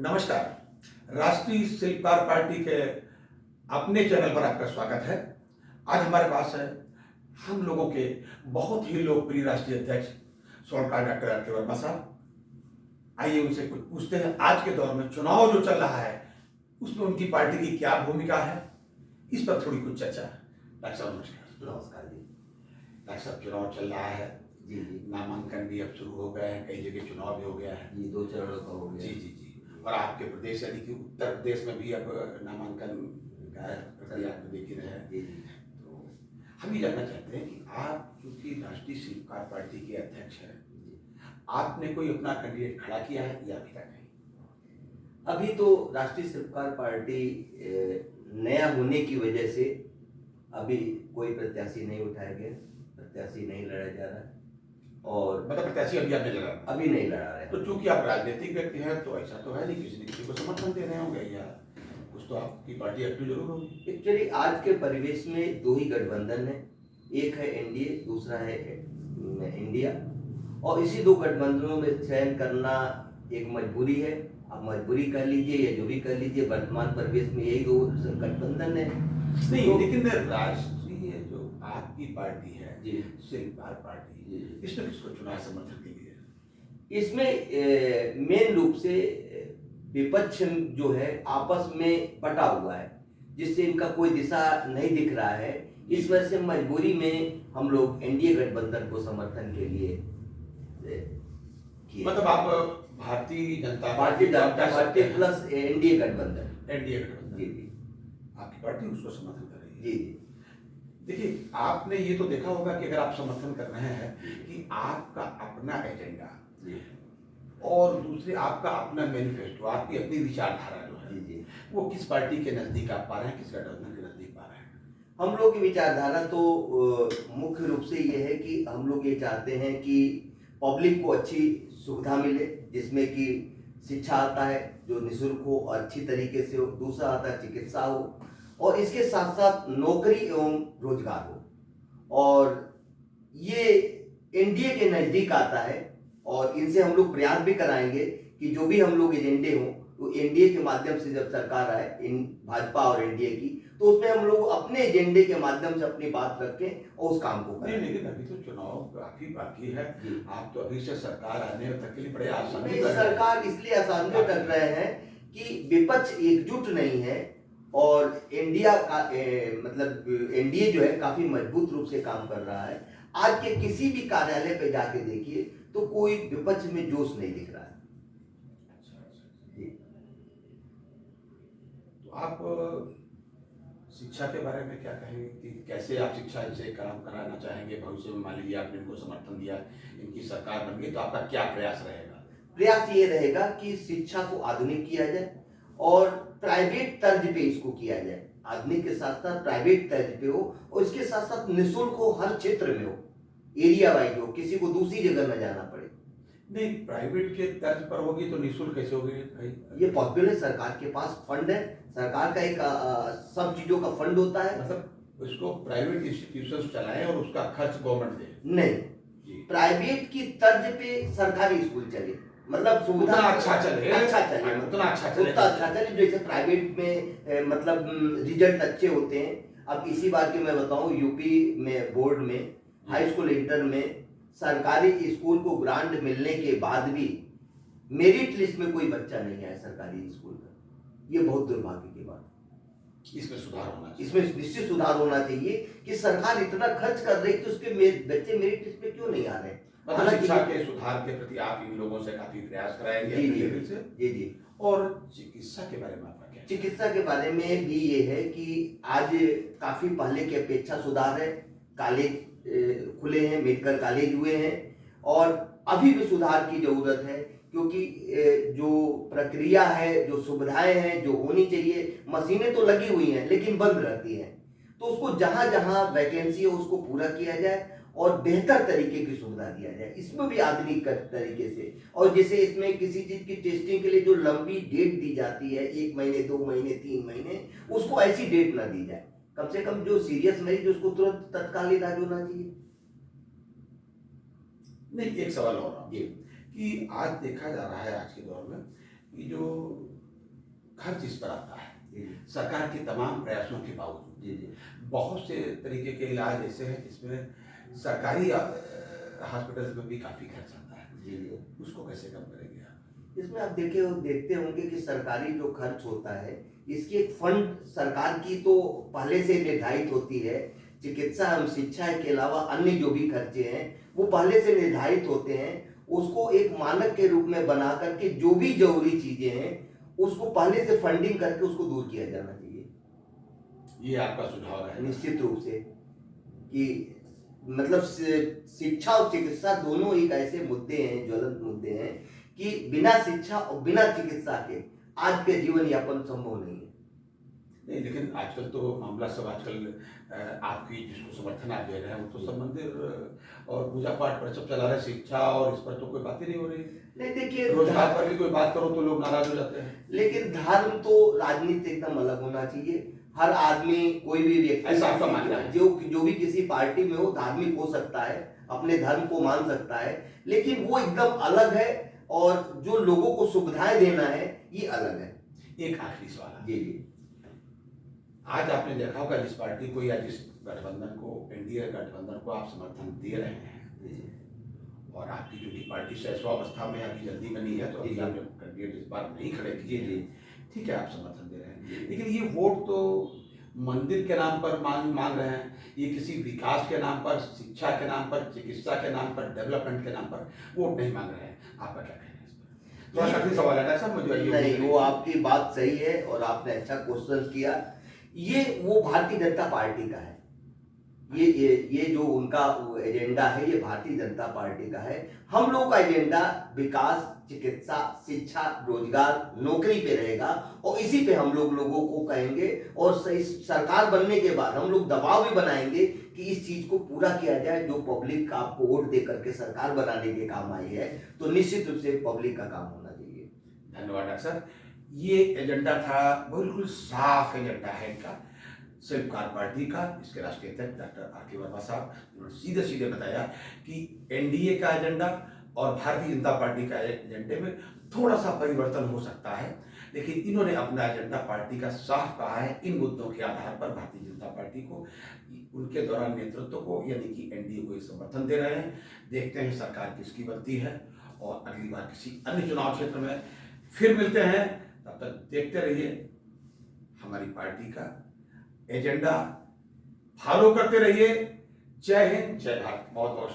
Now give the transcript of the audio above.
नमस्कार। राष्ट्रीय शिल्पकार पार्टी के अपने चैनल पर आपका स्वागत है। आज हमारे पास है हम लोगों के बहुत ही लोकप्रिय राष्ट्रीय अध्यक्ष स्वर्गकार डॉक्टर आर के वर्मा साहब। आइए उनसे कुछ पूछते हैं, आज के दौर में चुनाव जो चल रहा है उसमें उनकी पार्टी की क्या भूमिका है, इस पर थोड़ी कुछ चर्चा। डॉक्टर साहब नमस्कार। नमस्कार जी। डॉक्टर साहब, चुनाव चल रहा है जी जी नामांकन भी अब शुरू हो गए हैं, कई जगह चुनाव भी हो गया है जी, 2 चरणों का हो गया। जी जी जी। और आपके प्रदेश यानी कि उत्तर प्रदेश में भी अब नामांकन का प्रक्रिया आप देख ही रहे हैं। जी जी। तो हम ये जानना चाहते हैं कि आप चूंकि राष्ट्रीय शिल्पकार पार्टी के अध्यक्ष हैं, आपने कोई अपना कैंडिडेट खड़ा किया है या अभी तक नहीं? अभी तो राष्ट्रीय शिल्पकार पार्टी नया होने की वजह से अभी कोई प्रत्याशी नहीं उठाया गया, प्रत्याशी नहीं लड़ा जा रहा है और मतलब प्रत्याशी अभी आपने लगा? अभी नहीं लड़ा रहे हैं। तो चूंकि आप राजनीतिक व्यक्ति हैं तो ऐसा तो है नहीं किसी न किसी को समर्थन दे रहे होंगे या कुछ तो आपकी पार्टी एक्टिव जरूर होगी। एक्चुअली आज के परिवेश में 2 ही गठबंधन है, एक है एनडीए, दूसरा है इंडिया, और इसी 2 गठबंधनों में चयन करना एक मजबूरी है। आप मजबूरी कर लीजिए या जो भी कर लीजिए, वर्तमान परिवेश में यही 2 गठबंधन है। नहीं तो, लेकिन राष्ट्रीय जो आपकी पार्टी है जी, शिल्पकार पार्टी, इसमें किसको चुनाव समर्थन के लिए? इसमें मेन रूप से विपक्ष जो है आपस में बटा हुआ है, जिससे इनका कोई दिशा नहीं दिख रहा है। इस वजह से मजबूरी में हम लोग एनडीए गठबंधन को समर्थन के लिए किए। मतलब आप Bharatiya Janata party plus NDA गठबंधन। एनडीए गठबंधन जी जी। आपकी पार्टी उसको समर्थन कर रही है? जी जी। देखिए, आपने ये तो देखा होगा कि अगर आप समर्थन कर रहे हैं कि आपका अपना एजेंडा और दूसरे आपका अपना मैनिफेस्टो, आपकी अपनी विचारधारा जो है जी, वो किस पार्टी के नजदीक आप पा रहे हैं, किस गठबंधन के नजदीक पा रहे हैं? हम लोग की विचारधारा तो मुख्य रूप से ये है कि हम लोग ये चाहते हैं कि पब्लिक को अच्छी सुविधा मिले, जिसमें कि शिक्षा आता है जो निःशुल्क हो और अच्छी तरीके से हो, दूसरा आता है चिकित्सा हो, और इसके साथ साथ नौकरी एवं रोजगार हो। और ये एनडीए के नज़दीक आता है और इनसे हम लोग प्रयास भी कराएंगे कि जो भी हम लोग एजेंडे हों तो एनडीए के माध्यम से जब सरकार आए, इन भाजपा और एनडीए की, तो उसमें हम लोग अपने एजेंडे के माध्यम से अपनी बात रखें और उस काम को करें। लेकिन अभी तो चुनाव काफी बाकी है, आप तो अभी से सरकार आने तक के लिए बड़े आसानी सरकार इसलिए आसानी कर रहे हैं कि विपक्ष एकजुट नहीं है और इंडिया का मतलब एनडीए जो है काफी मजबूत रूप से काम कर रहा है। आज के किसी भी कार्यालय पे जाके देखिए तो कोई विपक्ष में जोश नहीं दिख रहा है। तो आप शिक्षा के बारे में क्या कहेंगे कि कैसे आप शिक्षा इनसे काम कराना चाहेंगे? भविष्य में मान लीजिए आपने इनको समर्थन दिया, इनकी सरकार बन गई, तो आपका क्या प्रयास रहेगा? प्रयास ये रहेगा कि शिक्षा को आधुनिक किया जाए और प्राइवेट तर्ज पे इसको किया जाए। आधुनिक के साथ साथ प्राइवेट तर्ज पे हो और इसके साथ साथ निःशुल्क हो, हर क्षेत्र में हो, एरिया वाइज हो, किसी को दूसरी जगह न जाना पड़े। नहीं, प्राइवेट के तर्ज पर होगी तो निःशुल्क कैसे होगी भाई? ये पॉसिबल है, सरकार के पास फंड है, सरकार का एक सब चीजों का फंड होता है। मतलब उसको प्राइवेट इंस्टीट्यूशन चलाएं और उसका खर्च गवर्नमेंट दे? नहीं, प्राइवेट की तर्ज पे सरकारी स्कूल चले, मतलब सुविधा अच्छा चले, उतना अच्छा चले जैसे प्राइवेट में मतलब रिजल्ट अच्छे होते हैं। अब इसी बात की मैं बताऊं, यूपी में बोर्ड में हाई स्कूल इंटर में सरकारी स्कूल को ग्रांट मिलने के बाद भी मेरिट लिस्ट में कोई बच्चा नहीं आया सरकारी स्कूल का। ये बहुत दुर्भाग्य की बात है। इसमें सुधार होना चाहिए। इसमें निश्चित सुधार होना चाहिए कि सरकार इतना खर्च कर रही है तो उसके बच्चे मेरिट लिस्ट में क्यों नहीं आ रहे? मतलब शिक्षा के सुधार के प्रति आप इन लोगों से काफी प्रयास कराएंगे? जी। और चिकित्सा के बारे में आपका क्या? चिकित्सा के बारे में भी ये है कि आज काफी पहले की अपेक्षा सुधार है। कॉलेज खुले हैं, मेडिकल कॉलेज हुए हैं और अभी भी सुधार की जरूरत है, क्योंकि जो प्रक्रिया है, जो सुविधाएं हैं जो होनी चाहिए, मशीनें तो लगी हुई हैं लेकिन बंद रहती हैं, तो उसको जहां जहां वैकेंसी है उसको पूरा किया जाए और बेहतर तरीके की सुविधा दिया जाए, इसमें भी आधुनिक तरीके से। और जैसे इसमें किसी चीज की टेस्टिंग के लिए जो लंबी डेट दी जाती है, 1 महीने 2 महीने 3 महीने, उसको ऐसी डेट ना दी जाए। कम से कम जो सीरियस मरीज उसको तुरंत तत्काल इलाज होना चाहिए। नहीं, एक सवाल और ये कि आज देखा जा रहा है आज के दौर में ये जो खर्च इस पर आता है, जी सरकार के तमाम प्रयासों के बावजूद जी जी बहुत से तरीके के इलाज ऐसे हैं जिसमें सरकारी हॉस्पिटल्स में भी काफ़ी खर्च आता है। जी जी उसको कैसे कम करेंगे आप? इसमें आप देखते होंगे कि सरकारी जो खर्च होता है, इसकी एक फंड सरकार की तो पहले से निर्धारित होती है। चिकित्सा एवं शिक्षा के अलावा अन्य जो भी खर्चे हैं वो पहले से निर्धारित होते हैं। उसको एक मानक के रूप में बना करके जो भी जरूरी चीजें हैं उसको पहले से फंडिंग करके उसको दूर किया जाना चाहिए। ये आपका सुझाव है? निश्चित रूप से कि मतलब शिक्षा और चिकित्सा दोनों एक ऐसे मुद्दे हैं, ज्वलंत मुद्दे हैं कि बिना शिक्षा और बिना चिकित्सा के आज के जीवन यापन संभव नहीं है। नहीं, लेकिन आजकल तो मामला सब आजकल आपकी जिसको समर्थन आप दे रहे हैं वो तो सब मंदिर और पूजा पाठ पर सब चला रहे हैं, शिक्षा और इस पर तो कोई बात ही नहीं हो रही। नहीं देखिए, रोजगार पर भी कोई बात करो तो लोग नाराज हो जाते हैं। लेकिन धर्म तो राजनीति से एकदम अलग होना चाहिए। हर आदमी, कोई भी व्यक्ति, ऐसा आपका मानना है? जो भी किसी पार्टी में हो धार्मिक हो सकता है, अपने धर्म को मान सकता है, लेकिन वो एकदम अलग है और जो लोगों को सुविधाएं देना है ये अलग है। एक आखिरी सवाल है। जी जी आज आपने देखा होगा जिस पार्टी को या जिस गठबंधन को, एनडीए गठबंधन को आप समर्थन दे रहे हैं और आपकी जो कि पार्टी शैशवावस्था में अभी जल्दी बनी है तो अभी आपने कैंडिडेट इस बार नहीं खड़े किए, ठीक है, आप समर्थन दे रहे हैं, लेकिन ये वोट तो मंदिर के नाम पर मांग रहे हैं, ये किसी विकास के नाम पर, शिक्षा के नाम पर, चिकित्सा के नाम पर, डेवलपमेंट के नाम पर वोट नहीं मांग रहे हैं। आपका क्या कहना है इस पर? थोड़ा कठिन सवाल है ना मुझे। नहीं, वो आपकी बात सही है और आपने अच्छा क्वेश्चन किया। ये वो भारतीय जनता पार्टी का है। ये जो उनका एजेंडा है ये भारतीय जनता पार्टी का है। हम लोग का एजेंडा विकास, चिकित्सा, शिक्षा, रोजगार, नौकरी पे रहेगा और इसी पे हम लोगों को कहेंगे और सरकार बनने के बाद हम लोग दबाव भी बनाएंगे कि इस चीज को पूरा किया जाए। जो पब्लिक आपको वोट दे करके सरकार बनाने के काम आई है तो निश्चित रूप से पब्लिक का काम होना चाहिए। धन्यवाद डॉक्टर साहब। ये एजेंडा था, बिल्कुल साफ एजेंडा है इनका, शिल्पकार पार्टी का। इसके राष्ट्रीय अध्यक्ष डॉक्टर आर.के. वर्मा साहब, उन्होंने सीधे सीधे बताया कि एनडीए का एजेंडा और भारतीय जनता पार्टी का एजेंडे में थोड़ा सा परिवर्तन हो सकता है, लेकिन इन्होंने अपना एजेंडा पार्टी का साफ कहा है। इन मुद्दों के आधार पर भारतीय जनता पार्टी को, उनके दौरान नेतृत्व को, यानी कि एनडीए को समर्थन दे रहे हैं। देखते हैं सरकार किसकी बनती है और अगली बार किसी अन्य चुनाव क्षेत्र में फिर मिलते हैं। तब तक देखते रहिए हमारी पार्टी का एजेंडा, फॉलो करते रहिए। जय हिंद, जय भारत। बहुत बहुत